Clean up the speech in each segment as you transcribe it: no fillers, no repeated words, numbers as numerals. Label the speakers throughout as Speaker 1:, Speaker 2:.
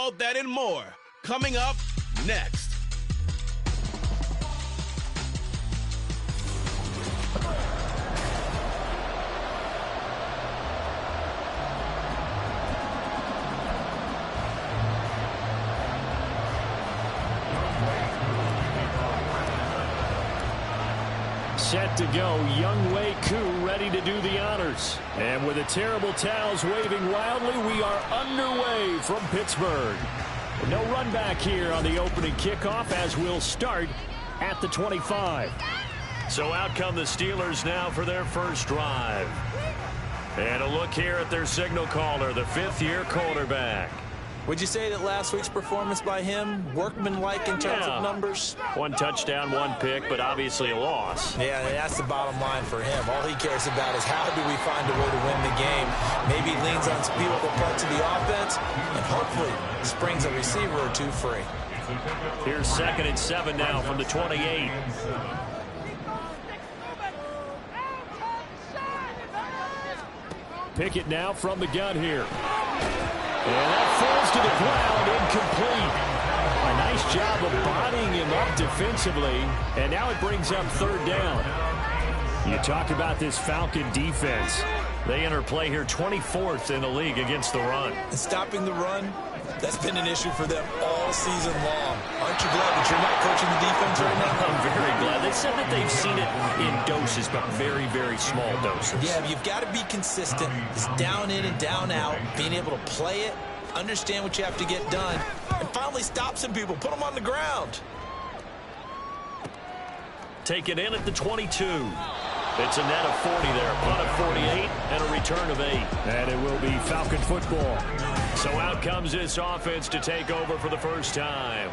Speaker 1: All that and more, coming up next.
Speaker 2: Set to go, Young Wei Koo ready to do the honors. And with the terrible towels waving wildly, we are underway from Pittsburgh. No run back here on the opening kickoff as we'll start at the 25. So out come the Steelers now for their first drive. And a look here at their signal caller, the fifth-year quarterback.
Speaker 3: Would you say that last week's performance by him, workmanlike in terms of numbers?
Speaker 2: One touchdown, one pick, but obviously a loss.
Speaker 3: Yeah, that's the bottom line for him. All he cares about is how do we find a way to win the game. Maybe he leans on some beautiful parts of the offense, and hopefully springs a receiver or two free.
Speaker 2: Here's 2nd and 7 now from the 28. Pickett now from the gun here. And that falls to the ground, incomplete. A nice job of bodying him up defensively, and now it brings up 3rd down. You talk about this Falcon defense. They enter play here 24th in the league against the run.
Speaker 3: And stopping the run, that's been an issue for them all season long. Aren't you glad that you're not coaching the defense right now?
Speaker 2: I'm very glad. They said that they've seen it in doses, but very, very small doses.
Speaker 3: Yeah, you've got to be consistent. It's down in and down out, being able to play it, understand what you have to get done, and finally stop some people, put them on the ground.
Speaker 2: Take it in at the 22. It's a net of 40 there, a punt of 48, and a return of 8. And it will be Falcon football. So out comes this offense to take over for the first time.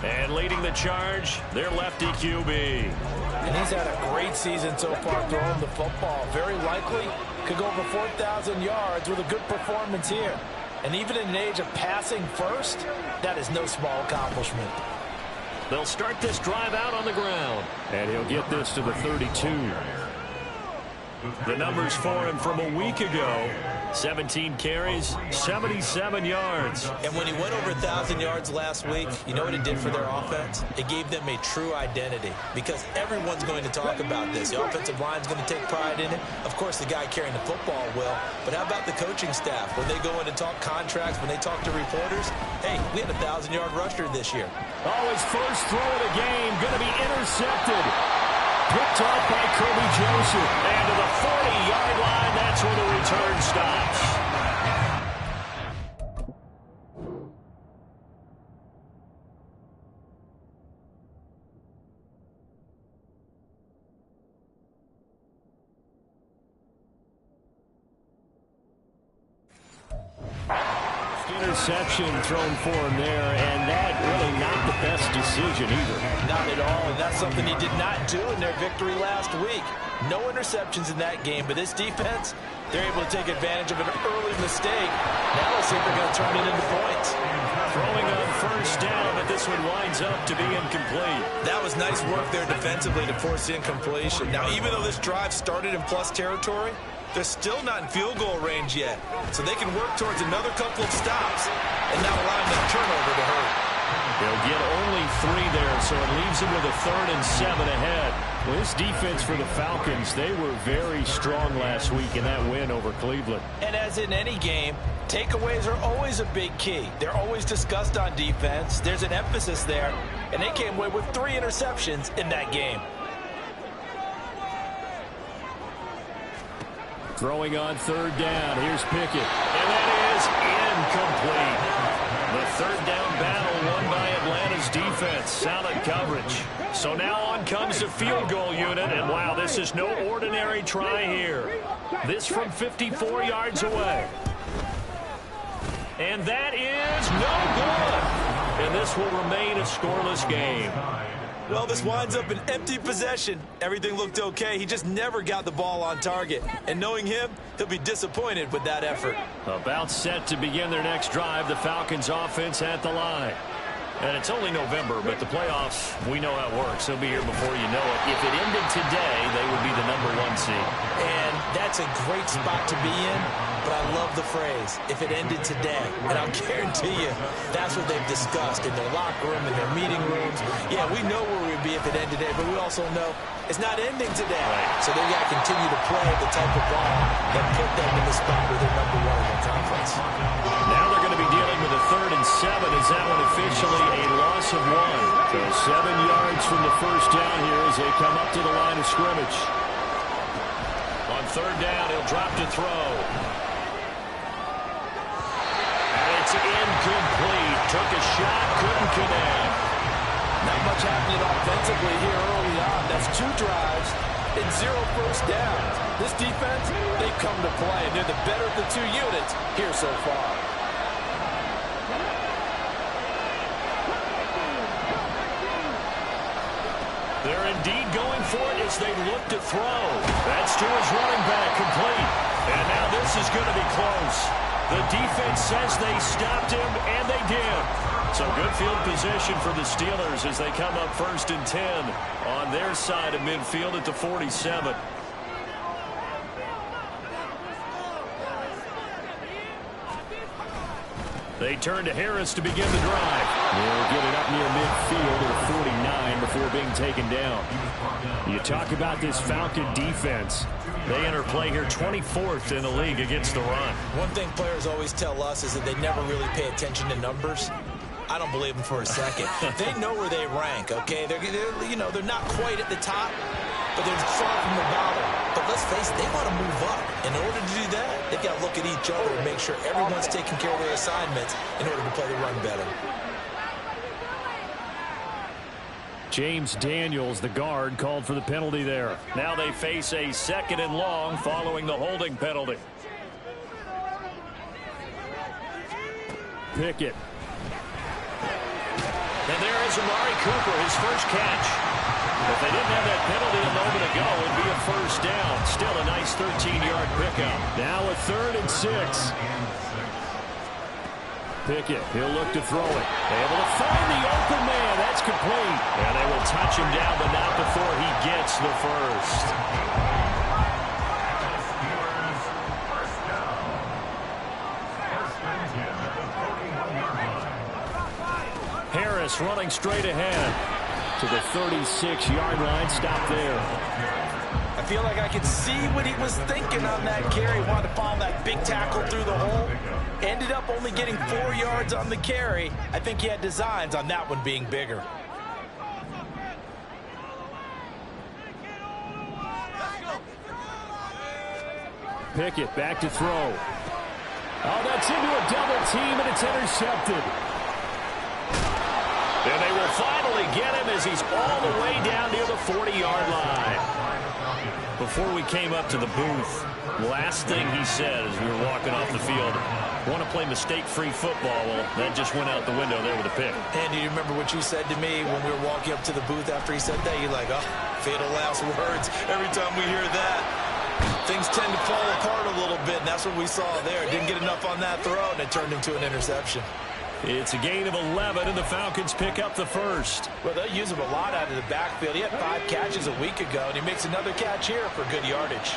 Speaker 2: And leading the charge, their lefty QB.
Speaker 3: And he's had a great season so far throwing the football. Very likely could go over 4,000 yards with a good performance here. And even in an age of passing first, that is no small accomplishment.
Speaker 2: They'll start this drive out on the ground. And he'll get this to the 32. The numbers for him from a week ago. 17 carries, 77 yards.
Speaker 3: And when he went over 1,000 yards last week, you know what it did for their offense? It gave them a true identity because everyone's going to talk about this. The offensive line's going to take pride in it. Of course, the guy carrying the football will. But how about the coaching staff? When they go in and talk contracts, when they talk to reporters, hey, we had a 1,000-yard rusher this year.
Speaker 2: Oh, his first throw of the game going to be intercepted. Picked off by Kirby Joseph. And to the 40-yard line, that's where the return stops. Interception thrown for him there, and that really not the best decision either.
Speaker 3: Not at all, and that's something he did not do in their victory last week. No interceptions in that game, but this defense, they're able to take advantage of an early mistake. Now let's see if they're going to turn it into points.
Speaker 2: Throwing on first down, but this one winds up to be incomplete.
Speaker 3: That was nice work there defensively to force incompletion. Now, even though this drive started in plus territory, they're still not in field goal range yet, so they can work towards another couple of stops and not allowing that turnover to hurt.
Speaker 2: They'll get only 3 there, so it leaves them with a 3rd and 7 ahead. Well, this defense for the Falcons, they were very strong last week in that win over Cleveland.
Speaker 3: And as in any game, takeaways are always a big key. They're always discussed on defense. There's an emphasis there, and they came away with 3 interceptions in that game.
Speaker 2: Throwing on 3rd down. Here's Pickett. And that is incomplete. The 3rd down battle won by Atlanta's defense. Solid coverage. So now on comes the field goal unit. And wow, this is no ordinary try here. This from 54 yards away. And that is no good. And this will remain a scoreless game.
Speaker 3: Well, this winds up an empty possession. Everything looked okay. He just never got the ball on target. And knowing him, he'll be disappointed with that effort.
Speaker 2: About set to begin their next drive. The Falcons offense at the line. And it's only November, but the playoffs, we know how it works. They'll be here before you know it. If it ended today, they would be the #1 seed.
Speaker 3: And that's a great spot to be in, but I love the phrase, if it ended today. And I'll guarantee you, that's what they've discussed in their locker room, in their meeting rooms. Yeah, we know where we'd be if it ended today, but we also know it's not ending today.
Speaker 2: Right.
Speaker 3: So they got to continue to play the type of ball that put them in the spot where they're #1 in their conference.
Speaker 2: Now they're going to be dealing with a 3rd and 7. Is that one officially a loss of 1? So 7 yards from the first down here as they come up to the line of scrimmage. On 3rd down, he'll drop to throw. And it's incomplete. Took a shot, couldn't connect.
Speaker 4: Not much happening offensively here early on. That's 2 drives and 0 first downs. This defense, they've come to play, and they're the better of the 2 units here so far.
Speaker 2: They're indeed going for it as they look to throw. That's to his running back, complete. And now this is going to be close. The defense says they stopped him, and they did. So good field position for the Steelers as they come up 1st and 10 on their side of midfield at the 47. They turn to Harris to begin the drive. They'll get it up near midfield at 49 before being taken down. You talk about this Falcon defense. They enter play here 24th in the league against the run.
Speaker 3: One thing players always tell us is that they never really pay attention to numbers. I don't believe them for a second. They know where they rank, okay? They're not quite at the top, but they're far from the bottom. But let's face it, they want to move up. In order to do that, they've got to look at each other and make sure everyone's taking care of their assignments in order to play the run better.
Speaker 2: James Daniels, the guard, called for the penalty there. Now they face a 2nd and long following the holding penalty. Pickett. And there is Amari Cooper, his first catch. If they didn't have that penalty a moment ago, it would be a first down. Still a nice 13-yard pickup. Now a 3rd and 6. Pickett, he'll look to throw it. Able to find the open man. That's complete. And they will touch him down, but not before he gets the first. Harris running straight ahead to the 36-yard line. Stop there.
Speaker 4: I feel like I could see what he was thinking on that carry. Wanted to follow that big tackle through the hole. Ended up only getting 4 yards on the carry. I think he had designs on that one being bigger.
Speaker 2: Pickett back to throw. Oh, that's into a double team, and it's intercepted. And they will finally get him as he's all the way down near the 40-yard line. Before we came up to the booth, last thing he said as we were walking off the field, want to play mistake-free football. Well, that just went out the window there with a pick.
Speaker 3: And do you remember what you said to me when we were walking up to the booth after he said that? You're like, oh, fatal last words. Every time we hear that, things tend to fall apart a little bit, and that's what we saw there. Didn't get enough on that throw, and it turned into an interception.
Speaker 2: It's a gain of 11, and the Falcons pick up the first.
Speaker 4: Well, they'll use him a lot out of the backfield. He had 5 catches a week ago, and he makes another catch here for good yardage.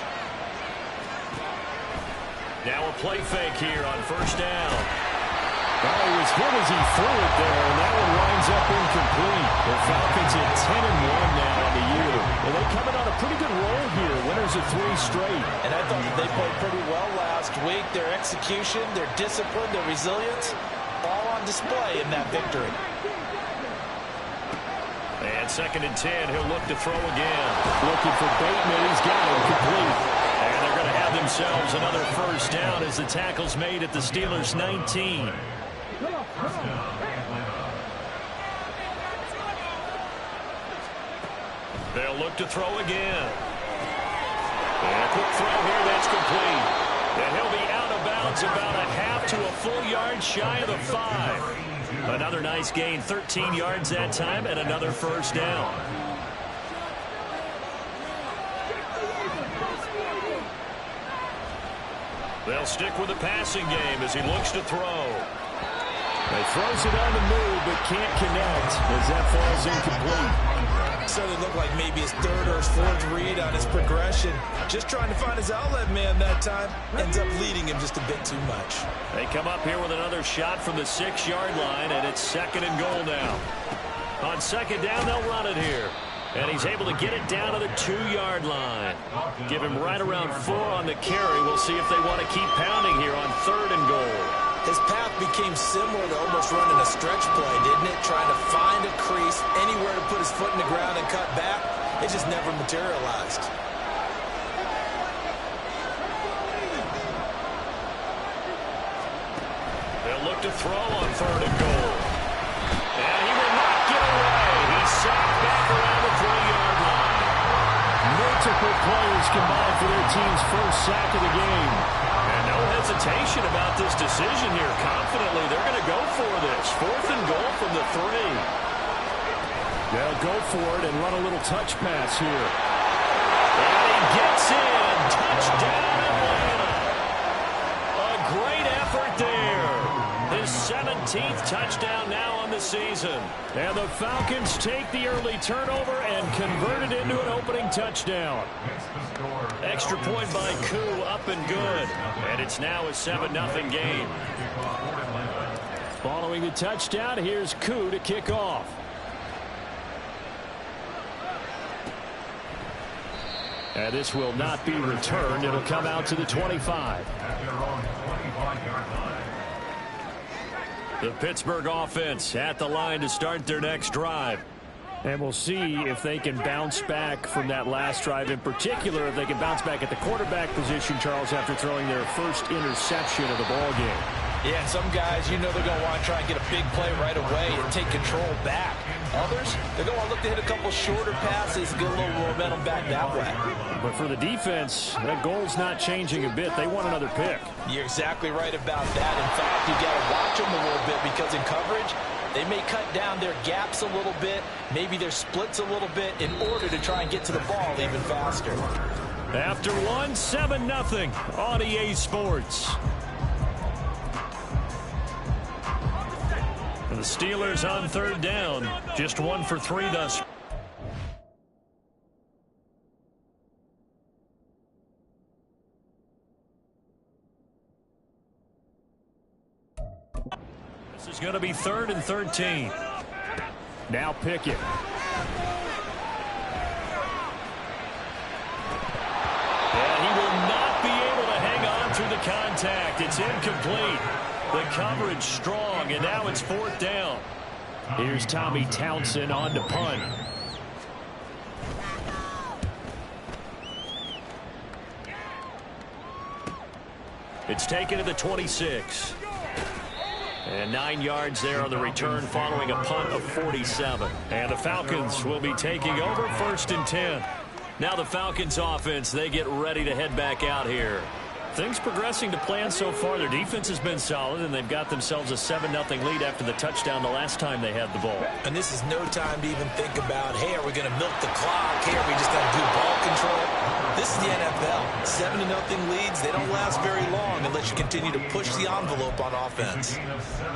Speaker 2: Now a play fake here on first down. Oh, he was hit as he threw it there, and that one winds up incomplete. The Falcons at 10-1 now on the year. And they come in on a pretty good roll here, winners of 3 straight.
Speaker 4: And I thought that they played pretty well last week. Their execution, their discipline, their resilience, all on display in that victory.
Speaker 2: And 2nd and 10, he'll look to throw again. Looking for Bateman, he's got him complete. And they're going to have themselves another first down as the tackle's made at the Steelers' 19. They'll look to throw again. And a quick throw here, that's complete. And he'll be out of bounds about a half to a full yard shy of the 5. Another nice gain, 13 yards that time, and another first down. They'll stick with the passing game as he looks to throw. He throws it on the move, but can't connect as that falls incomplete.
Speaker 3: Certainly looked like maybe his third or his fourth read on his progression. Just trying to find his outlet man that time. Ends up leading him just a bit too much.
Speaker 2: They come up here with another shot from the 6-yard line, and it's 2nd and goal now. On 2nd down, they'll run it here. And he's able to get it down to the 2-yard line. Give him right around 4 on the carry. We'll see if they want to keep pounding here on 3rd and goal.
Speaker 3: His path became similar to almost running a stretch play, didn't it? Trying to find a crease, anywhere to put his foot in the ground and cut back. It just never materialized.
Speaker 2: They'll look to throw on 3rd and goal. And he will not get away. He's sacked back around the 3-yard line. Multiple players combined for their team's first sack of the game. And no hesitation about this decision here. Confidently, they're going to go for this. 4th and goal from the 3. They'll go for it and run a little touch pass here. And he gets in. Touchdown, Atlanta. A great effort there. His 17th touchdown now on the season. And the Falcons take the early turnover and convert it into an opening touchdown. Extra point by Koo, up and good. And it's now a 7-0 game. Following the touchdown, here's Koo to kick off. And this will not be returned. It'll come out to the 25. The Pittsburgh offense at the line to start their next drive. And we'll see if they can bounce back from that last drive, in particular if they can bounce back at the quarterback position, Charles, after throwing their first interception of the ball game.
Speaker 4: Yeah, and some guys, you know they're going to want to try and get a big play right away and take control back. Others, they're going to want to look to hit a couple shorter passes and get a little momentum back that way.
Speaker 2: But for the defense, that goal's not changing a bit. They want another pick.
Speaker 4: You're exactly right about that. In fact, you got to watch them a little bit because in coverage, they may cut down their gaps a little bit, maybe their splits a little bit in order to try and get to the ball even faster.
Speaker 2: After one, 7-0 on EA Sports. And the Steelers on 3rd down, just 1 for 3 thus. This is going to be 3rd and 13. Now Pickett. And he will not be able to hang on through the contact. It's incomplete. The coverage strong, and now it's 4th down. Here's Tommy Townsend on to punt. It's taken to the 26. And 9 yards there on the return following a punt of 47. And the Falcons will be taking over 1st and 10. Now the Falcons offense, they get ready to head back out here. Things progressing to plan so far. Their defense has been solid, and they've got themselves a 7-0 lead after the touchdown the last time they had the ball.
Speaker 3: And this is no time to even think about, hey, are we going to milk the clock? Hey, are we just going to do ball control? This is the NFL. 7-0 leads, they don't last very long unless you continue to push the envelope on offense.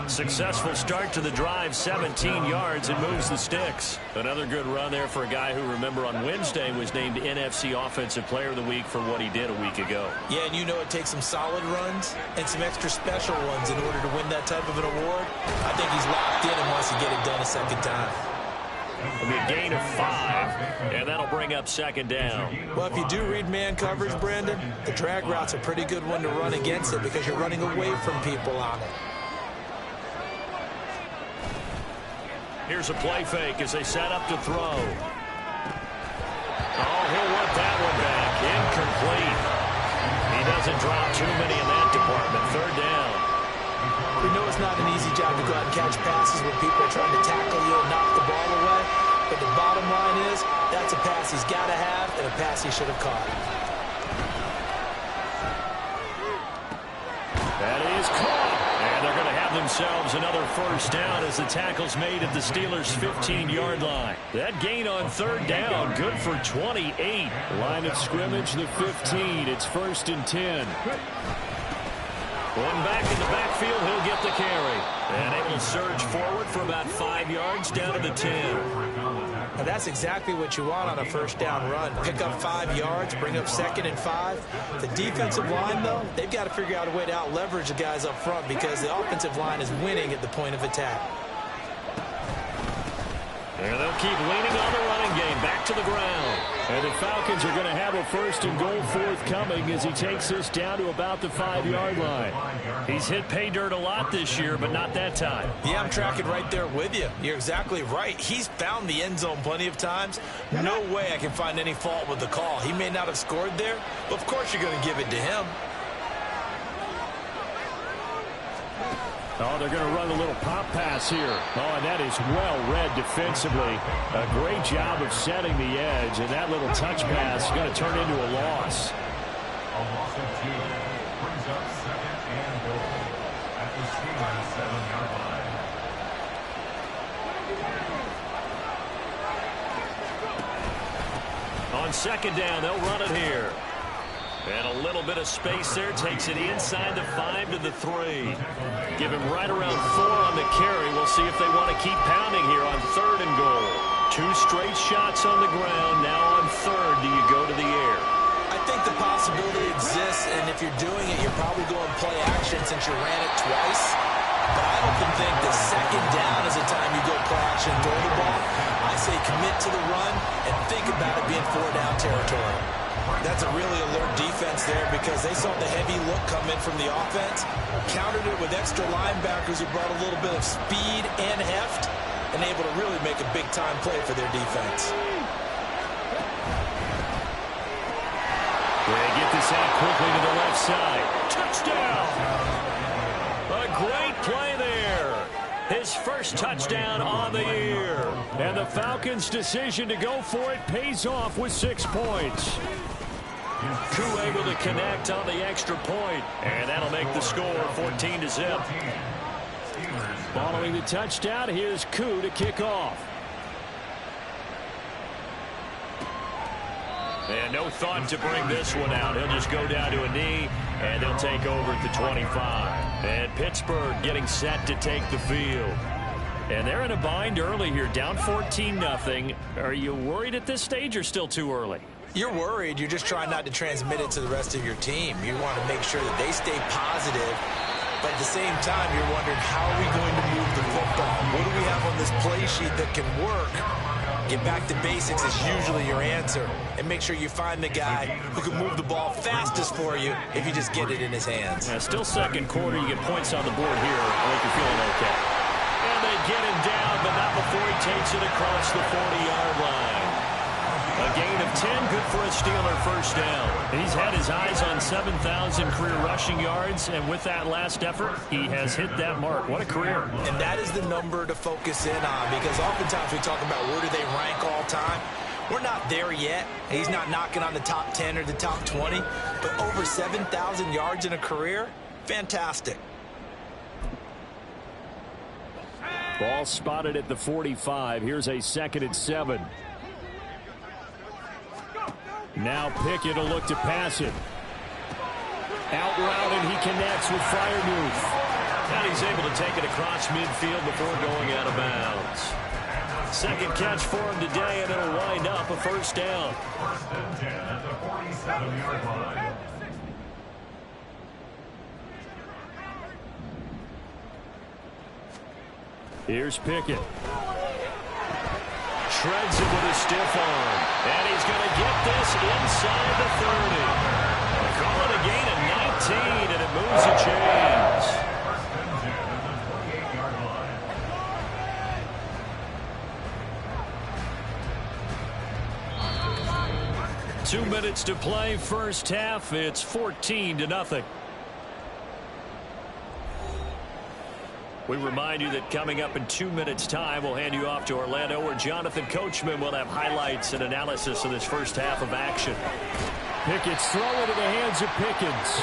Speaker 2: Successful start to the drive, 17 yards, and moves the sticks. Another good run there for a guy who, remember, on Wednesday was named NFC Offensive Player of the Week for what he did a week ago.
Speaker 3: Yeah, and you know it takes some solid runs and some extra special ones in order to win that type of an award. I think he's locked in and wants to get it done a second time.
Speaker 2: It'll be a gain of 5, and that'll bring up 2nd down.
Speaker 3: Well, if you do read man coverage, Brandon, the drag route's a pretty good one to run against it because you're running away from people on it.
Speaker 2: Here's a play fake as they set up to throw. Oh, he'll want that one back. Incomplete. He doesn't drop too many in that department. 3rd down.
Speaker 3: We know it's not an easy job to go out and catch passes when people are trying to tackle you and knock the ball away. But the bottom line is, that's a pass he's got to have and a pass he should have caught.
Speaker 2: That is caught. And they're going to have themselves another 1st down as the tackle's made at the Steelers' 15-yard line. That gain on 3rd down, good for 28. Line of scrimmage, the 15. It's 1st and 10. One back in the backfield, he'll get the carry. And able to surge forward for about 5 yards down to the 10.
Speaker 3: Now that's exactly what you want on a first down run. Pick up 5 yards, bring up 2nd and 5. The defensive line, though, they've got to figure out a way to out-leverage the guys up front because the offensive line is winning at the point of attack.
Speaker 2: And they'll keep leaning on the running game. Back to the ground. And the Falcons are going to have a 1st and goal forthcoming as he takes this down to about the 5-yard line. He's hit pay dirt a lot this year, but not that time.
Speaker 3: Yeah, I'm tracking right there with you. You're exactly right. He's found the end zone plenty of times. No way I can find any fault with the call. He may not have scored there, but of course you're going to give it to him.
Speaker 2: Oh, they're going to run a little pop pass here. Oh, and that is well read defensively. A great job of setting the edge, and that little touch pass is going to turn into a loss.
Speaker 5: A loss of 2 brings up 2nd and goal at the Steelers 7-yard line.
Speaker 2: On 2nd down, they'll run it here. And a little bit of space there. Takes it inside the 5 to the 3. Give him right around 4 on the carry. We'll see if they want to keep pounding here on 3rd and goal. 2 straight shots on the ground. Now on 3rd, do you go to the air?
Speaker 3: I think the possibility exists, and if you're doing it, you're probably going play action since you ran it twice. But I often think the 2nd down is the time you go play action and throw the ball. I say commit to the run and think about it being 4-down territory. That's a really alert defense there because they saw the heavy look come in from the offense, countered it with extra linebackers who brought a little bit of speed and heft, and able to really make a big-time play for their defense.
Speaker 2: They get this out quickly to the left side. Touchdown! A great play there. His first touchdown on the year. And the Falcons' decision to go for it pays off with 6 points. Koo able to connect on the extra point, and that'll make the score 14-0. Following the touchdown, here's Koo to kick off. And no thought to bring this one out. He'll just go down to a knee, and they'll take over at the 25. And Pittsburgh getting set to take the field. And they're in a bind early here, down 14-0. Are you worried at this stage or still too early?
Speaker 3: You're worried. You're just trying not to transmit it to the rest of your team. You want to make sure that they stay positive. But at the same time, you're wondering, how are we going to move the football? What do we have on this play sheet that can work? Get back to basics is usually your answer. And make sure you find the guy who can move the ball fastest for you if you just get it in his hands.
Speaker 2: Still 2nd quarter. You get points on the board here. I think you're feeling okay. And they get him down, but not before he takes it across the 40-yard line. A gain of 10, good for a Steeler first down. He's had his eyes on 7,000 career rushing yards, and with that last effort, he has hit that mark. What a career.
Speaker 3: And that is the number to focus in on, because oftentimes we talk about where do they rank all time. We're not there yet. He's not knocking on the top 10 or the top 20, but over 7,000 yards in a career, fantastic.
Speaker 2: Ball spotted at the 45. Here's a 2nd and 7. Now Pickett will look to pass it. Out route, and he connects with Freiermuth. And he's able to take it across midfield before going out of bounds. 2nd catch for him today, and it'll wind up a first down.
Speaker 5: 1st and 10 at the 47-yard line.
Speaker 2: Here's Pickett. Shreds it with a stiff arm. And he's going to get this inside the 30. Call it a gain of 19, and it moves the chains.
Speaker 5: 1st and 10 at the 28-yard line.
Speaker 2: 2 minutes to play, first half. It's 14-0. We remind you that coming up in 2 minutes' time, we'll hand you off to Orlando, where Jonathan Coachman will have highlights and analysis of this first half of action. Pickett's throw into the hands of Pickens.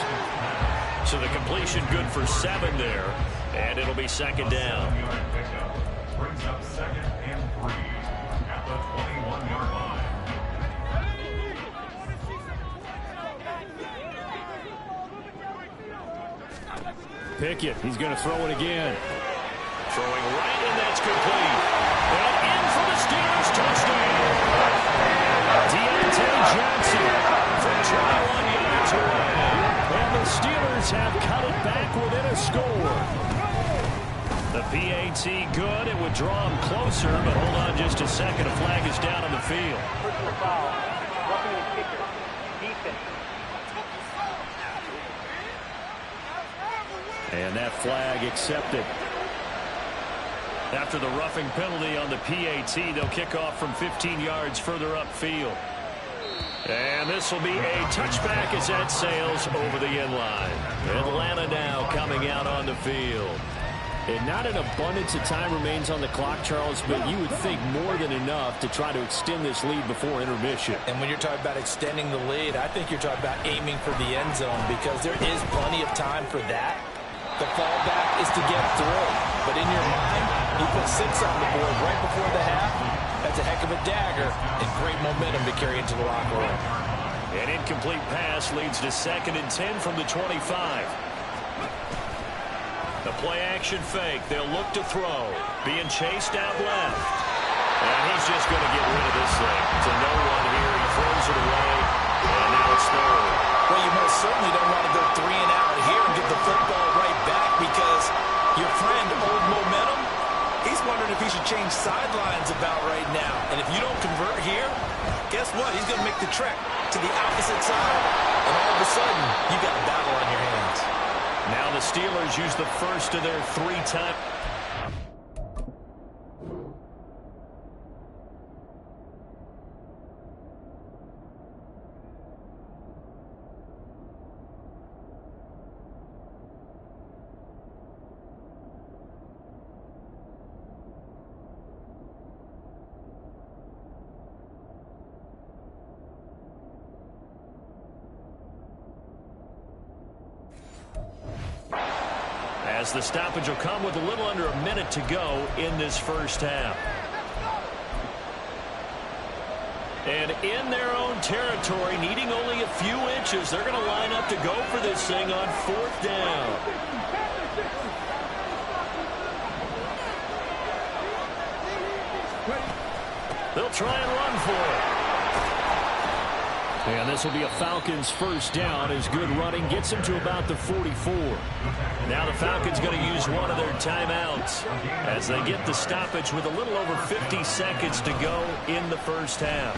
Speaker 2: So the completion good for 7 there, and it'll be 2nd down.
Speaker 5: Brings up 2nd and 3 at the 21-yard line.
Speaker 2: Pickett. He's going to throw it again. Throwing right, and that's complete. And in for the Steelers touchdown. Deontay Johnson from 21 yards away. And the Steelers have cut it back within a score. The PAT good. It would draw him closer, but hold on just a second. A flag is down on the field.
Speaker 6: Personal foul. Roughing the kicker. Defense.
Speaker 2: And that flag accepted. After the roughing penalty on the PAT, they'll kick off from 15 yards further upfield. And this will be a touchback as that sails over the end line. Atlanta now coming out on the field. And not an abundance of time remains on the clock, Charles, but you would think more than enough to try to extend this lead before intermission.
Speaker 3: And when you're talking about extending the lead, I think you're talking about aiming for the end zone because there is plenty of time for that. The fallback is to get through. But in your mind, you put 6 on the board right before the half. That's a heck of a dagger and great momentum to carry into the locker room.
Speaker 2: An incomplete pass leads to 2nd and 10 from the 25. The play-action fake. They'll look to throw. Being chased out left. And he's just going to get rid of this thing. To no one here. He throws it away. And now it's 3rd.
Speaker 3: Well, you most certainly don't want to go 3 and out here and get the football right back because your friend, Old Momentum, he's wondering if he should change sidelines about right now. And if you don't convert here, guess what? He's going to make the trek to the opposite side. And all of a sudden, you got a battle on your hands.
Speaker 2: Now the Steelers use the first of their 3 times. As the stoppage will come with a little under a minute to go in this first half. And in their own territory, needing only a few inches, they're going to line up to go for this thing on 4th down. They'll try and run for it. And this will be a Falcons first down as good running gets them to about the 44. Now the Falcons going to use one of their timeouts as they get the stoppage with a little over 50 seconds to go in the first half.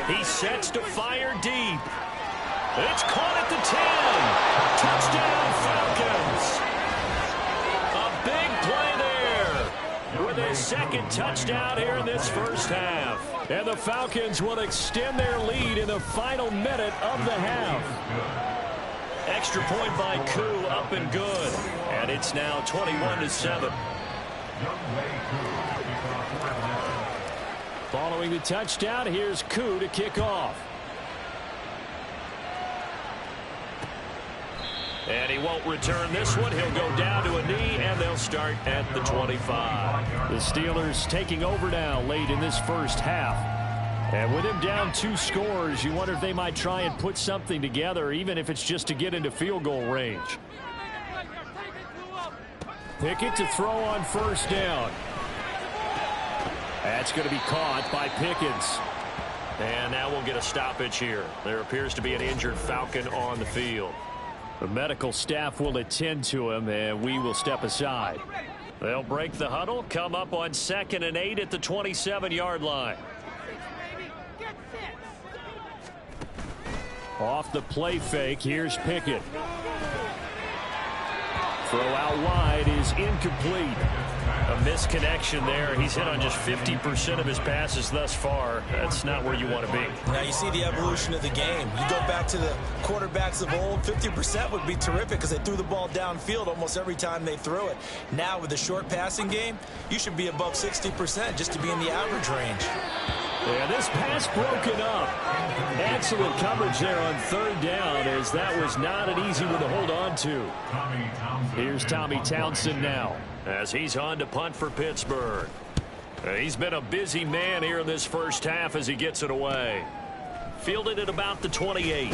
Speaker 2: He sets to fire deep. It's caught at the 10. Touchdown Falcons. A big play there with a 2nd touchdown here in this first half. And the Falcons will extend their lead in the final minute of the half. Extra point by Koo, up and good. And it's now 21-7. Following the touchdown, here's Koo to kick off. And he won't return this one. He'll go down to a knee, and they'll start at the 25. The Steelers taking over now late in this first half. And with him down 2 scores, you wonder if they might try and put something together, even if it's just to get into field goal range. Pickett to throw on first down. That's going to be caught by Pickens. And now we'll get a stoppage here. There appears to be an injured Falcon on the field. The medical staff will attend to him, and we will step aside. They'll break the huddle, come up on 2nd and 8 at the 27-yard line. Off the play fake, here's Pickett. Throw out wide is incomplete. A misconnection there. He's hit on just 50% of his passes thus far. That's not where you want to be.
Speaker 3: Now you see the evolution of the game. You go back to the quarterbacks of old, 50% would be terrific because they threw the ball downfield almost every time they threw it. Now with the short passing game, you should be above 60% just to be in the average range.
Speaker 2: Yeah, this pass broken up. Excellent coverage there on 3rd down as that was not an easy one to hold on to. Here's Tommy Townsend now as he's on to punt for Pittsburgh. He's been a busy man here in this first half as he gets it away. Fielded at about the 28.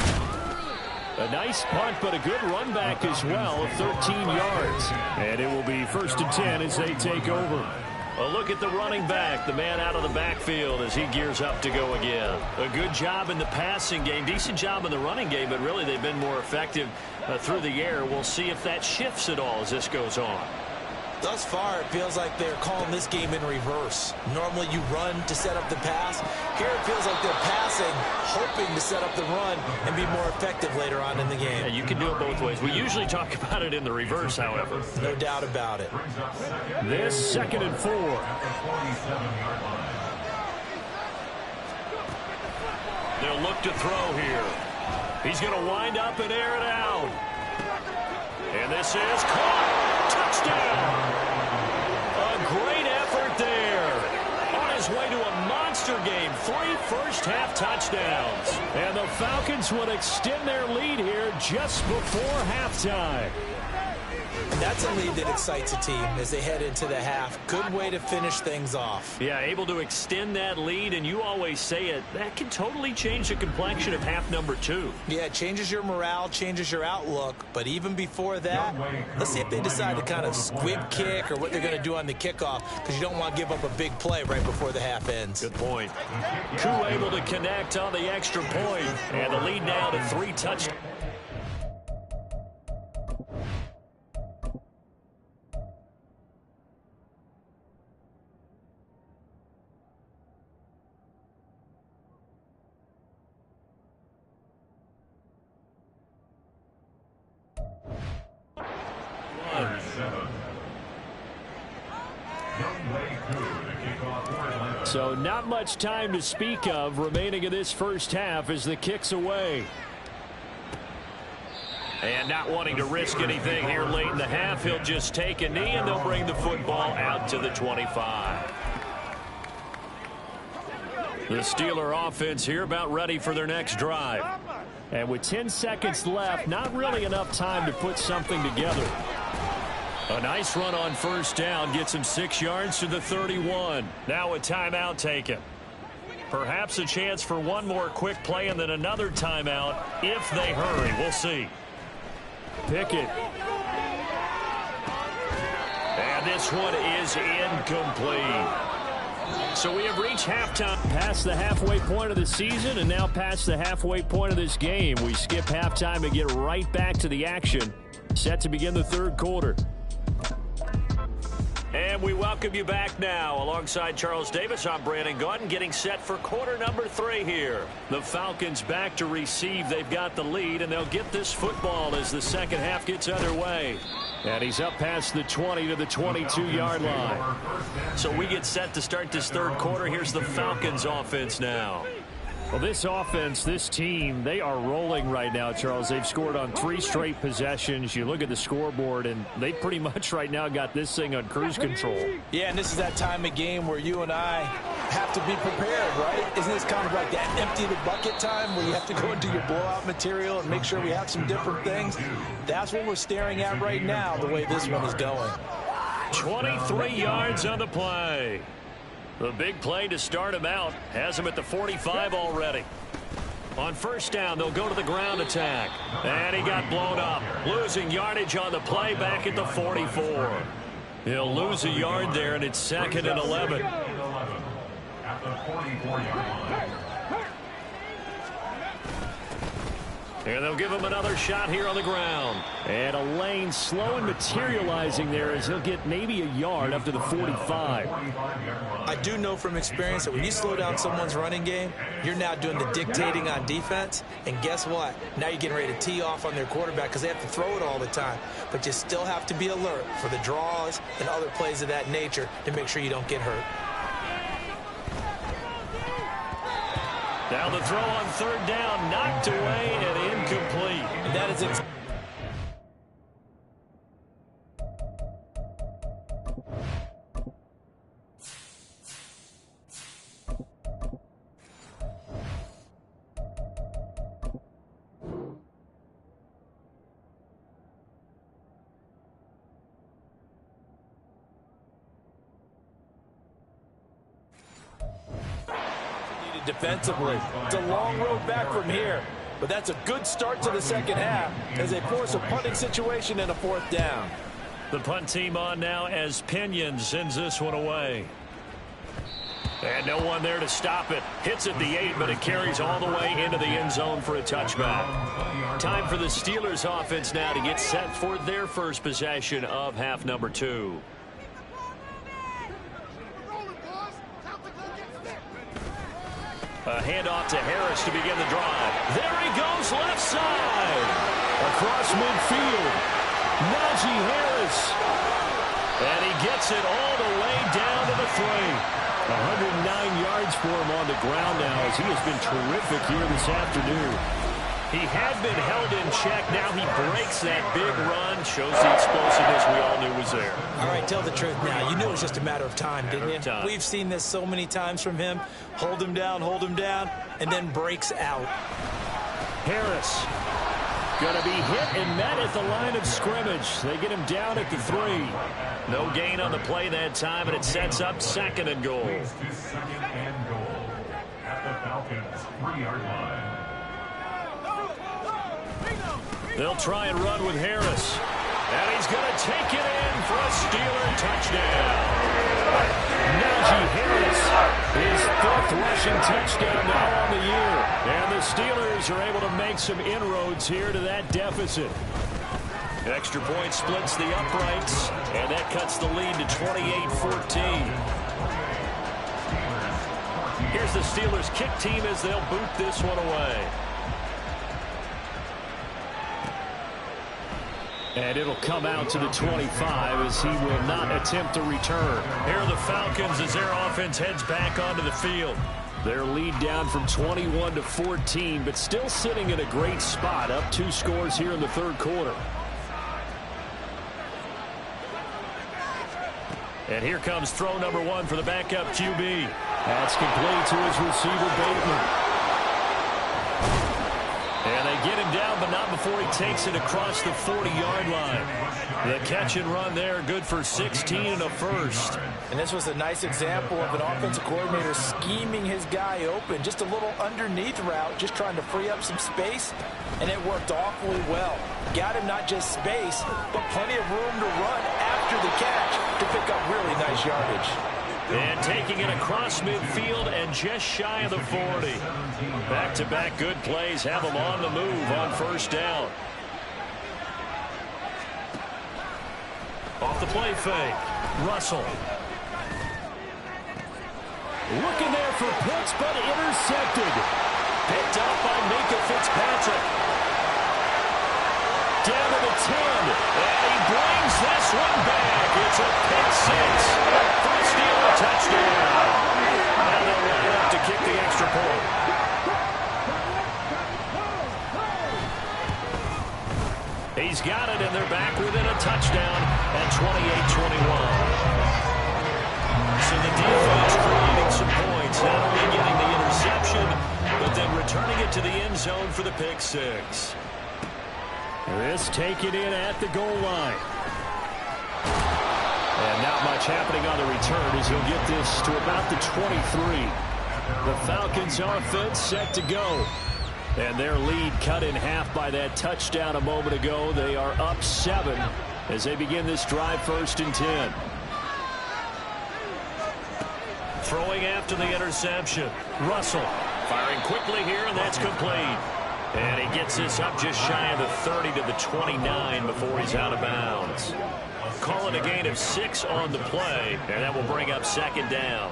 Speaker 2: A nice punt, but a good run back as well of 13 yards. And it will be 1st and 10 as they take over. A look at the running back, the man out of the backfield as he gears up to go again. A good job in the passing game, decent job in the running game, but really they've been more effective through the air. We'll see if that shifts at all as this goes on.
Speaker 3: Thus far, it feels like they're calling this game in reverse. Normally you run to set up the pass. Here it feels like they're passing, hoping to set up the run and be more effective later on in the game.
Speaker 2: Yeah, you can do it both ways. We usually talk about it in the reverse, however.
Speaker 3: No doubt about it.
Speaker 2: This 2nd and 4. They'll look to throw here. He's going to wind up and air it out. And this is caught. Touchdown. A great effort there. On his way to a monster game. 3 first-half touchdowns. And the Falcons would extend their lead here just before halftime.
Speaker 3: That's a lead that excites a team as they head into the half. Good way to finish things off.
Speaker 2: Yeah, able to extend that lead, and you always say it, that can totally change the complexion of half number 2.
Speaker 3: Yeah, it changes your morale, changes your outlook, but even before that, let's see if they decide to kind of squib kick or what they're going to do on the kickoff, because you don't want to give up a big play right before the half ends.
Speaker 2: Good point. Koo able to connect on the extra point, and the lead now to 3 touchdowns. So not much time to speak of remaining in this first half as the kick's away. And not wanting to risk anything here late in the half, he'll just take a knee and they'll bring the football out to the 25. The Steeler offense here about ready for their next drive. And with 10 seconds left, not really enough time to put something together. A nice run on 1st down gets him 6 yards to the 31. Now a timeout taken. Perhaps a chance for one more quick play and then another timeout if they hurry. We'll see. Pickett. And this one is incomplete. So we have reached halftime. Past the halfway point of the season and now past the halfway point of this game. We skip halftime and get right back to the action. Set to begin the 3rd quarter. And we welcome you back now. Alongside Charles Davis, I'm Brandon Gaudin, getting set for quarter number 3 here. The Falcons back to receive. They've got the lead, and they'll get this football as the second half gets underway. And he's up past the 20 to the 22-yard line. So we get set to start this 3rd quarter. Here's the Falcons offense now. Well, this offense, this team, they are rolling right now, Charles. They've scored on 3 straight possessions. You look at the scoreboard, and they pretty much right now got this thing on cruise control.
Speaker 4: Yeah, and this is that time of game where you and I have to be prepared, right? Isn't this kind of like that empty the bucket time where you have to go into your blowout material and make sure we have some different things? That's what we're staring at right now, the way this one is going.
Speaker 2: 23 yards on the play. The big play to start him out has him at the 45 already. On 1st down, they'll go to the ground attack. And he got blown up. Losing yardage on the play back at the 44. He'll lose a yard there, and it's 2nd and 11.
Speaker 5: At the 44-yard line.
Speaker 2: And they'll give him another shot here on the ground. And a lane slow and materializing there as he'll get maybe a yard up to the 45.
Speaker 3: I do know from experience that when you slow down someone's running game, you're now doing the dictating on defense. And guess what? Now you're getting ready to tee off on their quarterback because they have to throw it all the time. But you still have to be alert for the draws and other plays of that nature to make sure you don't get hurt.
Speaker 2: Now the throw on 3rd down, knocked away and incomplete.
Speaker 3: And that is defensively. It's a long road back from here.
Speaker 4: But that's a good start to the second half as they force a punting situation and a 4th down.
Speaker 2: The punt team on now as Pinion sends this one away. And no one there to stop it. Hits at the 8, but it carries all the way into the end zone for a touchback. Time for the Steelers offense now to get set for their first possession of half number 2. A handoff to Harris to begin the drive. There he goes, left side. Across midfield. Najee Harris. And he gets it all the way down to the 3. 109 yards for him on the ground now as he has been terrific here this afternoon. He had been held in check. Now he breaks that big run. Shows the explosiveness we all knew was there.
Speaker 3: All right, tell the truth now. You knew it was just a matter of time, didn't you? We've seen this so many times from him. Hold him down, and then breaks out.
Speaker 2: Harris going to be hit and met at the line of scrimmage. They get him down at the 3. No gain on the play that time, and it sets up 2nd and goal.
Speaker 5: Leads to 2nd and goal at the Falcons' 3-yard line.
Speaker 2: They'll try and run with Harris. And he's going to take it in for a Steeler touchdown. Najee Harris, his 4th rushing touchdown now on the year. And the Steelers are able to make some inroads here to that deficit. Extra point splits the uprights, and that cuts the lead to 28-14. Here's the Steelers kick team as they'll boot this one away. And it'll come out to the 25 as he will not attempt to return. Here are the Falcons as their offense heads back onto the field. Their lead down from 21 to 14, but still sitting in a great spot, up 2 scores here in the 3rd quarter. And here comes throw number 1 for the backup QB. That's complete to his receiver, Bateman. And they get him down, but not before he takes it across the 40-yard line. The catch and run there, good for 16 and a first.
Speaker 4: And this was a nice example of an offensive coordinator scheming his guy open. Just a little underneath route, just trying to free up some space, and it worked awfully well. Got him not just space, but plenty of room to run after the catch to pick up really nice yardage.
Speaker 2: And taking it across midfield and just shy of the 40. Back-to-back good plays have them on the move on 1st down. Off the play fake. Russell. Looking there for Pitts, but intercepted. Picked up by Minka Fitzpatrick. Down to the 10. And he brings this one back. It's a pick 6. For a Steeler touchdown. And they'll line up to kick the extra point. He's got it, and they're back within a touchdown at 28-21. So the defense creating some points, not only getting the interception, but then returning it to the end zone for the pick 6. This taken in at the goal line. And not much happening on the return as he'll get this to about the 23. The Falcons offense set to go. And their lead cut in half by that touchdown a moment ago. They are up 7 as they begin this drive 1st and 10. Throwing after the interception. Russell firing quickly here, and that's complete. And he gets this up just shy of the 30 to the 29 before he's out of bounds. Calling a gain of 6 on the play, and that will bring up 2nd down.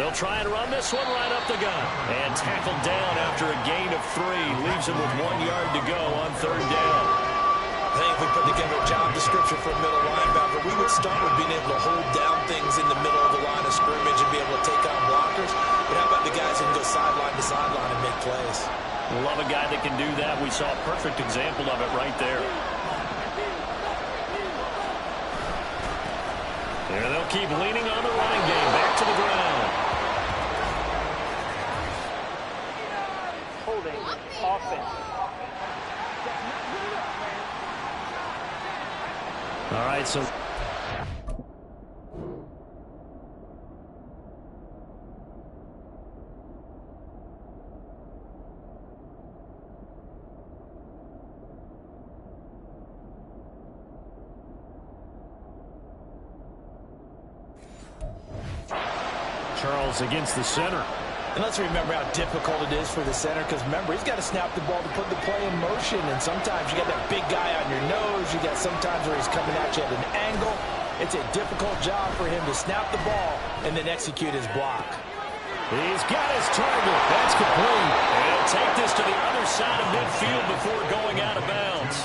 Speaker 2: They'll try and run this one right up the gut. And tackled down after a gain of 3. Leaves him with 1 yard to go on 3rd down.
Speaker 3: I think if we put together a job description for a middle linebacker, we would start with being able to hold down things in the middle of the line of scrimmage and be able to take on blockers. But how about the guys who can go sideline to sideline and make plays?
Speaker 2: Love a guy that can do that. We saw a perfect example of it right there. There they'll keep leaning on the running game. Back to the ground.
Speaker 6: Holding offense.
Speaker 2: All right, so Charles, against the center.
Speaker 4: And let's remember how difficult it is for the center, because remember, he's got to snap the ball to put the play in motion, and sometimes you got that big guy on your nose. You got sometimes where he's coming at you at an angle. It's a difficult job for him to snap the ball and then execute his block.
Speaker 2: He's got his target. That's complete. And he'll take this to the other side of midfield before going out of bounds.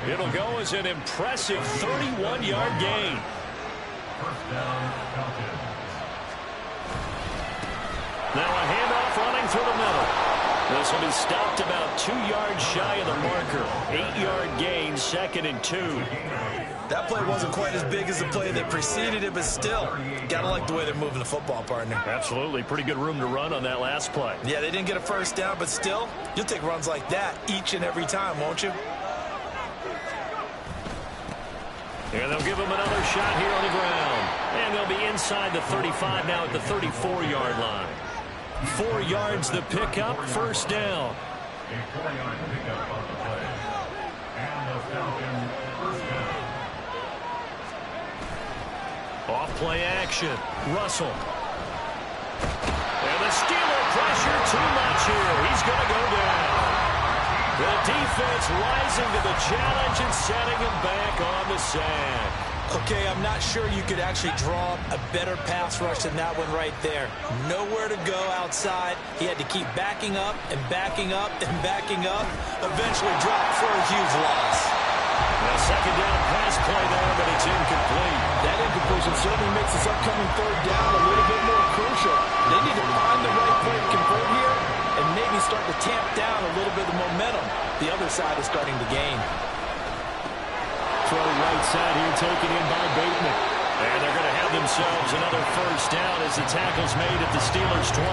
Speaker 2: It'll go as an impressive 31-yard gain.
Speaker 5: First down, Falcons.
Speaker 2: Now a handoff running through the middle. This will be stopped about 2 yards shy of the marker. 8-yard gain, 2nd and 2.
Speaker 3: That play wasn't quite as big as the play that preceded it, but still, gotta like the way they're moving the football, partner.
Speaker 2: Absolutely. Pretty good room to run on that last play.
Speaker 3: Yeah, they didn't get a first down, but still, you'll take runs like that each and every time, won't you?
Speaker 2: And they'll give him another shot here on the ground. And they'll be inside the 35 now at the 34-yard line. 4 yards the pickup, first down.
Speaker 5: A 4-yard pickup on the play. And the Falcons first down.
Speaker 2: Off play action. Russell. And the Steeler pressure too much here. He's going to go down. The defense rising to the challenge and setting him back on the sand.
Speaker 3: Okay, I'm not sure you could actually draw a better pass rush than that one right there. Nowhere to go outside. He had to keep backing up and backing up and backing up. Eventually dropped for a huge loss.
Speaker 2: A second down pass play there, but it's incomplete.
Speaker 4: That incompletion certainly makes this upcoming third down a little bit more crucial. They need to find the right play to convert here and maybe start to tamp down a little bit of momentum. The other side is starting to gain.
Speaker 2: Throw right side here taken in by Bateman. And they're going to have themselves another first down as the tackle's made at the Steelers' 21.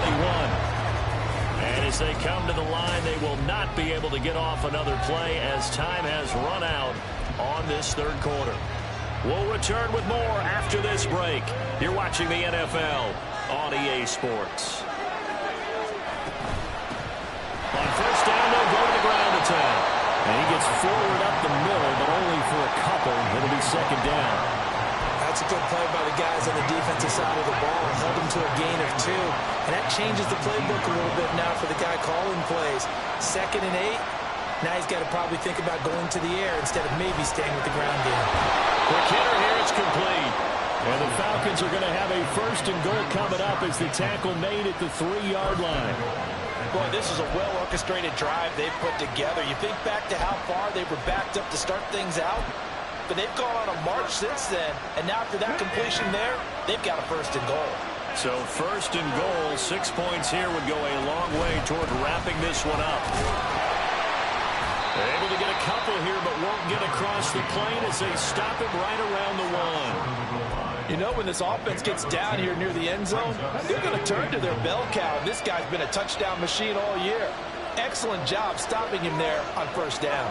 Speaker 2: And as they come to the line, they will not be able to get off another play as time has run out on this third quarter. We'll return with more after this break. You're watching the NFL on EA Sports. On first down, they'll go to the ground attack. And he gets forward up the middle, but only for a couple. It'll be second down.
Speaker 3: That's a good play by the guys on the defensive side of the ball. Held him to a gain of 2. And that changes the playbook a little bit now for the guy calling plays. 2nd and 8. Now he's got to probably think about going to the air instead of maybe staying with the ground game.
Speaker 2: Quick hitter here, it's complete. And the Falcons are going to have a first and goal coming up as the tackle made at the 3-yard line.
Speaker 4: Boy, this is a well-orchestrated drive they've put together. You think back to how far they were backed up to start things out, but they've gone on a march since then, and now after that completion there, they've got a first and goal.
Speaker 2: So first and goal, 6 points here would go a long way toward wrapping this one up. They're able to get a couple here, but won't get across the plane as they stop it right around the 1.
Speaker 4: You know, when this offense gets down here near the end zone, they're going to turn to their bell cow. This guy's been a touchdown machine all year. Excellent job stopping him there on first down.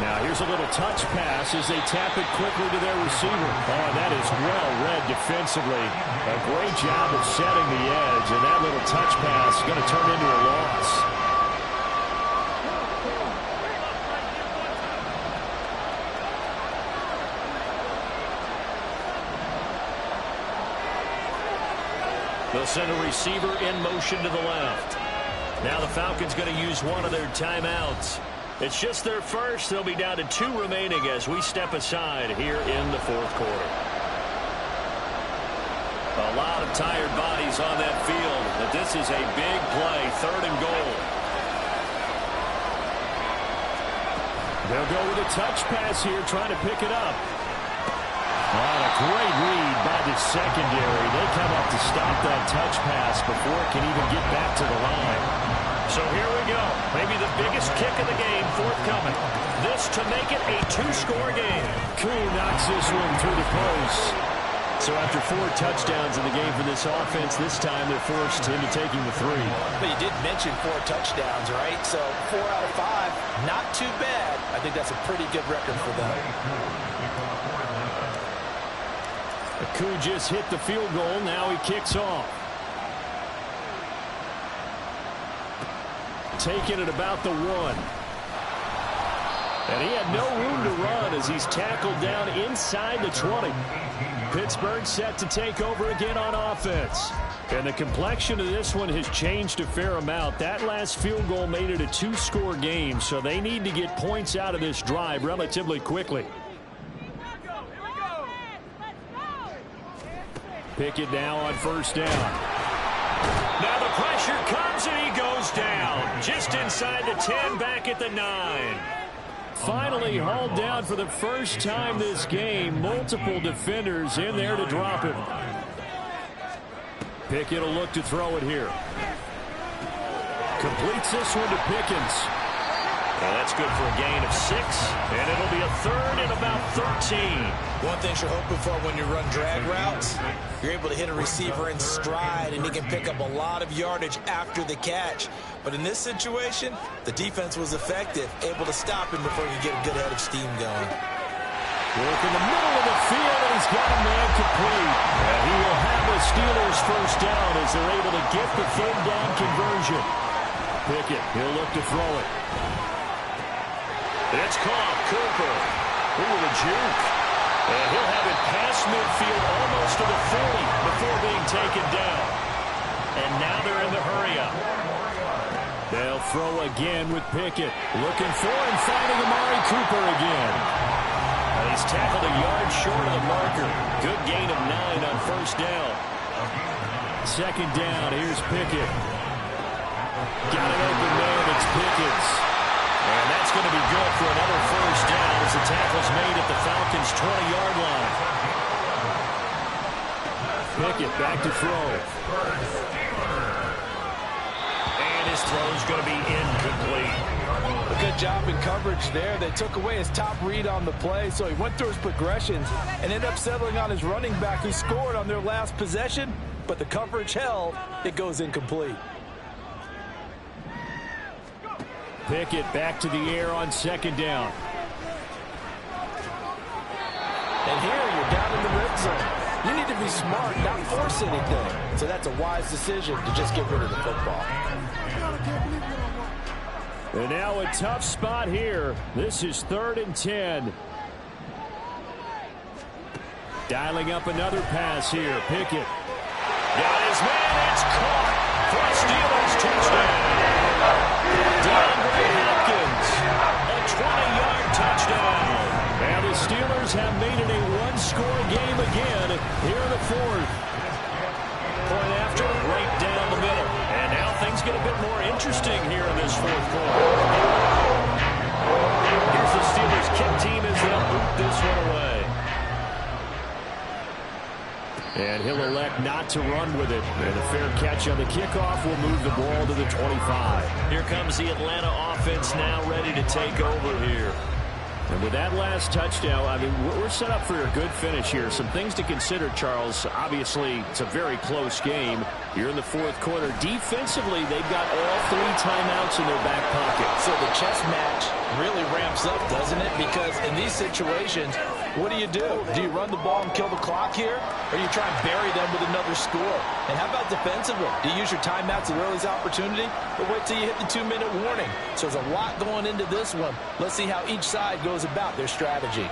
Speaker 2: Now here's a little touch pass as they tap it quickly to their receiver. Oh, that is well read defensively. A great job of setting the edge, and that little touch pass is going to turn into a loss. They'll send a receiver in motion to the left. Now the Falcons going to use one of their timeouts. It's just their first. They'll be down to 2 remaining as we step aside here in the fourth quarter. A lot of tired bodies on that field, but this is a big play, 3rd and goal. They'll go with a touch pass here, trying to pick it up. Oh, a great read by the secondary. They come up to stop that touch pass before it can even get back to the line. So here we go. Maybe the biggest kick of the game forthcoming. This to make it a 2-score game. Koo knocks this one through the post. So after 4 touchdowns in the game for this offense, this time they're forced into taking the 3.
Speaker 4: But you did mention 4 touchdowns, right? So 4 out of 5, not too bad. I think that's a pretty good record for them.
Speaker 2: Koo just hit the field goal. Now he kicks off. Taking it about the 1. And he had no room to run as he's tackled down inside the 20. Pittsburgh set to take over again on offense. And the complexion of this one has changed a fair amount. That last field goal made it a two-score game, so they need to get points out of this drive relatively quickly. Pickett now on first down. Now the pressure comes and he goes down. Just inside the 10, back at the 9. Finally hauled down for the first time this game. Multiple defenders in there to drop him. Pickett will look to throw it here. Completes this one to Pickens. And that's good for a gain of 6. And it'll be a third and about 13.
Speaker 3: One thing you're hoping for when you run drag routes, you're able to hit a receiver in stride, and he can pick up a lot of yardage after the catch. But in this situation, the defense was effective, able to stop him before he could get a good head of steam going.
Speaker 2: Work in the middle of the field, and he's got a man complete. And he will have the Steelers first down as they're able to get the third down conversion. Pickett, he'll look to throw it. It's caught. Cooper. Ooh, the juke. And he'll have it past midfield almost to the 40 before being taken down. And now they're in the hurry-up. They'll throw again with Pickett. Looking for and finding Amari Cooper again. And he's tackled a yard short of the marker. Good gain of 9 on first down. Second down, here's Pickett. Got an open man, it's Pickens. And that's going to be good for another first down as the tackle's made at the Falcons' 20-yard line. Pickett back to throw. And his throw's going to be incomplete.
Speaker 4: A good job in coverage there. They took away his top read on the play, so he went through his progressions and ended up settling on his running back who scored on their last possession, but the coverage held. It goes incomplete.
Speaker 2: Pickett back to the air on second down.
Speaker 4: And here you're down in the red zone. You need to be smart, not force anything. So that's a wise decision to just get rid of the football.
Speaker 2: And now a tough spot here. This is 3rd and 10. Dialing up another pass here. Pickett. Got his man. It's caught for a Steelers touchdown. DeAndre Hopkins, a 20-yard touchdown. And the Steelers have made it a one-score game again here in the 4th. Point after, right down the middle. And now things get a bit more interesting here in this 4th quarter. Here's the Steelers kick team as they'll boot this one away. And he'll elect not to run with it. And a fair catch on the kickoff will move the ball to the 25. Here comes the Atlanta offense now ready to take over here. And with that last touchdown, I mean, we're set up for a good finish here. Some things to consider, Charles. Obviously, it's a very close game. You're in the 4th quarter. Defensively, they've got all 3 timeouts in their back pocket.
Speaker 4: So the chess match really ramps up, doesn't it? Because in these situations, what do? Do you run the ball and kill the clock here? Or do you try and bury them with another score? And how about defensively? Do you use your timeouts at earliest opportunity? Or wait till you hit the 2-minute warning? So there's a lot going into this one. Let's see how each side goes about their strategy.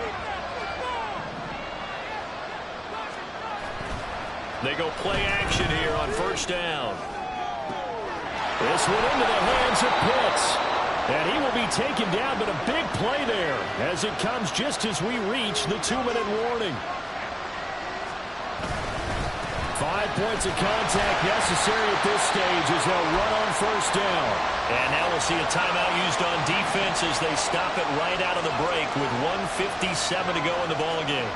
Speaker 2: They go play action here on first down. This one into the hands of Pitts. And he will be taken down, but a big play there as it comes just as we reach the 2-minute warning. 5 points of contact necessary at this stage as they'll run on first down. And now we'll see a timeout used on defense as they stop it right out of the break with 1:57 to go in the ballgame.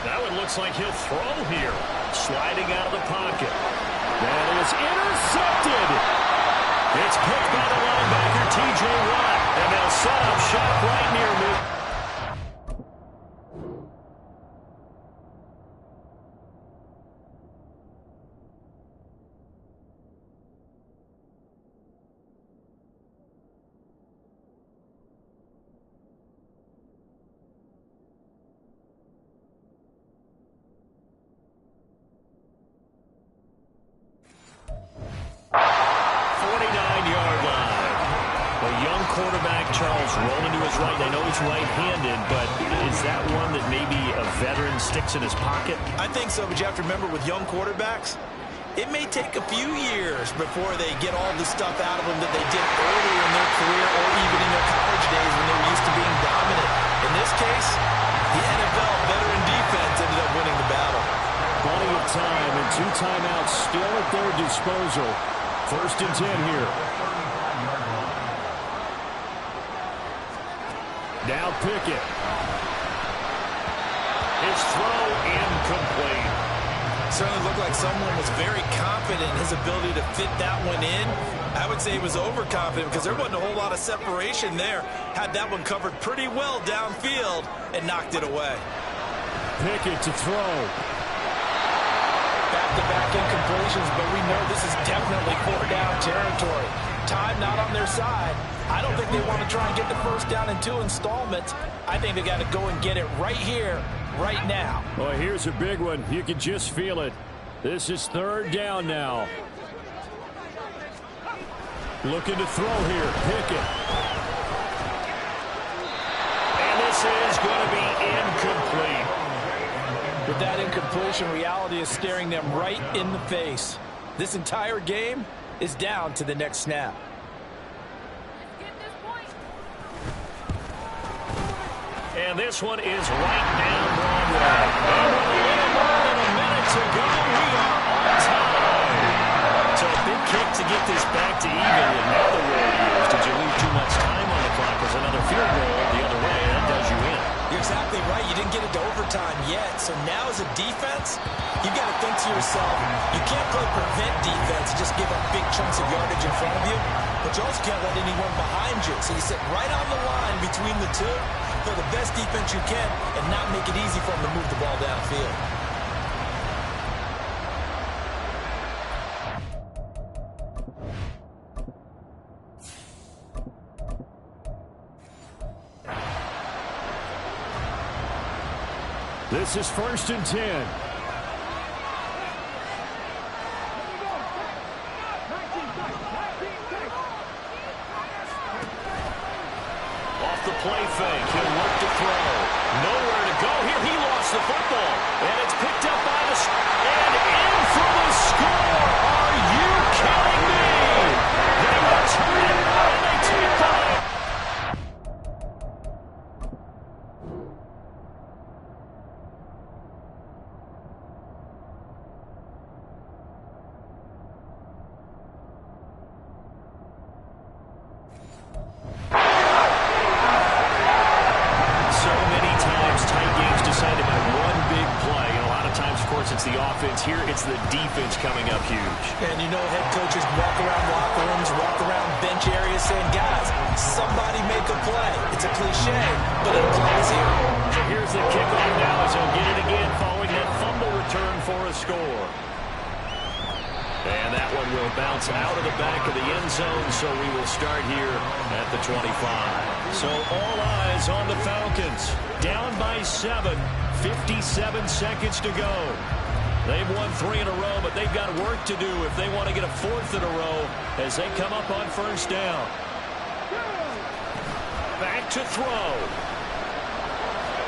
Speaker 2: Now it looks like he'll throw here, sliding out of the pocket. That is intercepted. It's picked by the linebacker, T.J. Watt, and they'll set up shop right near me. Charles rolling to his right. I know he's right-handed, but is that one that maybe a veteran sticks in his pocket?
Speaker 3: I think so, but you have to remember with young quarterbacks, it may take a few years before they get all the stuff out of them that they did earlier in their career or even in their college days when they were used to being dominant. In this case, the NFL veteran defense ended up winning the battle.
Speaker 2: Plenty of time and 2 timeouts still at their disposal. 1st and 10 here. Now Pickett. His throw incomplete.
Speaker 3: Certainly looked like someone was very confident in his ability to fit that one in. I would say he was overconfident because there wasn't a whole lot of separation there. Had that one covered pretty well downfield and knocked it away.
Speaker 2: Pickett to throw.
Speaker 4: Back-to-back incompletions, but we know this is definitely 4-down territory. Time not on their side. I don't think they want to try and get the first down in 2 installments. I think they got to go and get it right here, right now.
Speaker 2: Well, here's a big one. You can just feel it. This is 3rd down now. Looking to throw here. Pickett. And this is going to be incomplete.
Speaker 4: With that incompletion, reality is staring them right in the face. This entire game is down to the next snap.
Speaker 2: And this one is right down Broadway. And with a little more than a minute to go, we are on time. So a big kick to get this back to even. And now the word is, did you leave too much time on the clock? Was another field goal the other way? That does you in.
Speaker 3: You're exactly right. You didn't get it to overtime yet. So now as a defense, you've got to think to yourself, you can't play prevent defense and just give up big chunks of yardage in front of you, but you also can't let anyone behind you. So you sit right on the line between the two, play the best defense you can, and not make it easy for them to move the ball downfield.
Speaker 2: This is 1st and 10. Off the play fake, he'll look to throw. Nowhere to go here. He lost the football, and it's picked up by the and in for the score. Are you kidding me? They return it and they take the lead. It's the offense. Here, it's the defense coming up huge.
Speaker 3: And you know head coaches walk around locker rooms, walk around bench areas saying, guys, somebody make a play. It's a cliche, but it applies here.
Speaker 2: So here's the kickoff now as he'll get it again following that fumble return for a score. And that one will bounce out of the back of the end zone, so we will start here at the 25. So all eyes on the Falcons. Down by 7, 57 seconds to go. They've won 3 in a row, but they've got work to do if they want to get a 4th in a row as they come up on 1st down. Back to throw.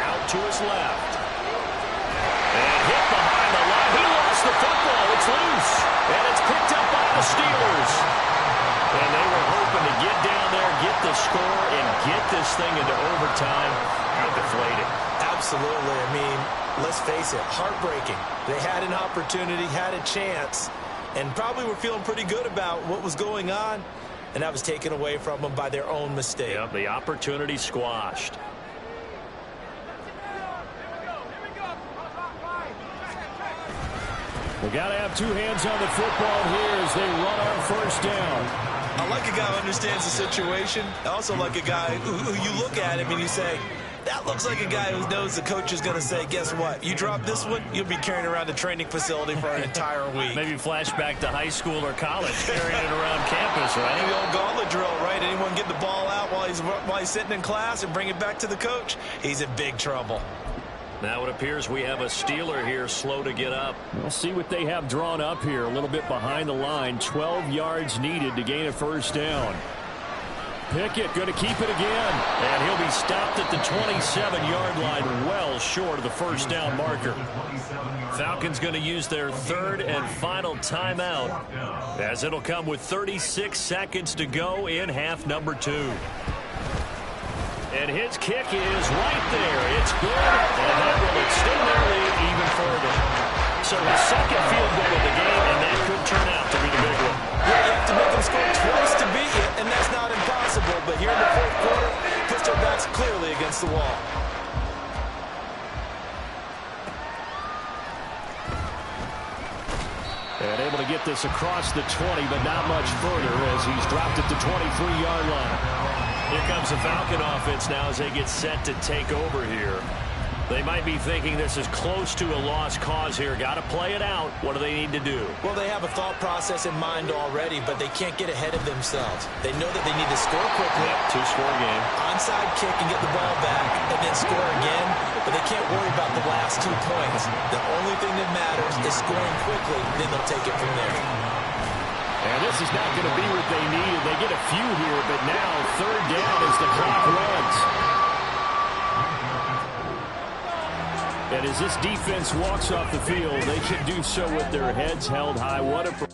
Speaker 2: Out to his left. And hit behind the line. He lost the football. It's loose. And it's picked up by the Steelers. And they were hoping to get down there, get the score, and get this thing into overtime. How deflated.
Speaker 3: Absolutely. I mean, let's face it, heartbreaking. They had an opportunity, had a chance, and probably were feeling pretty good about what was going on, and that was taken away from them by their own mistake.
Speaker 2: Yep, the opportunity squashed. We got to have 2 hands on the football here as they run on 1st down.
Speaker 3: I like a guy who understands the situation. I also like a guy who you look at him and you say, that looks like a guy who knows the coach is going to say, guess what? You drop this one, you'll be carrying around a training facility for an entire week.
Speaker 2: Maybe flashback to high school or college, carrying it around campus, right?
Speaker 3: The old gauntlet drill, right? Anyone get the ball out while he's sitting in class and bring it back to the coach? He's in big trouble.
Speaker 2: Now it appears we have a Steeler here slow to get up. We'll see what they have drawn up here. A little bit behind the line. 12 yards needed to gain a 1st down. Pickett going to keep it again. And he'll be stopped at the 27-yard line, well short of the first down marker. Falcons going to use their third and final timeout, as it'll come with 36 seconds to go in half number 2. And his kick is right there. It's good, and that will extend their lead even further. So his second field goal of the game, and that could turn out to be the big one.
Speaker 3: Yeah, you have to make them score twice to beat you, and that's not impossible. But here in the fourth quarter, puts their backs clearly against the wall.
Speaker 2: And able to get this across the 20, but not much further as he's dropped at the 23-yard line. Here comes the Falcon offense now as they get set to take over here. They might be thinking this is close to a lost cause here. Got to play it out. What do they need to do?
Speaker 3: Well, they have a thought process in mind already, but they can't get ahead of themselves. They know that they need to score quickly.
Speaker 2: Two-score game.
Speaker 3: Onside kick and get the ball back, and then score again. But they can't worry about the last 2 points. The only thing that matters is scoring quickly. Then they'll take it from there.
Speaker 2: And this is not going to be what they needed. They get a few here, but now third down as the clock runs. And as this defense walks off the field, they can do so with their heads held high. What a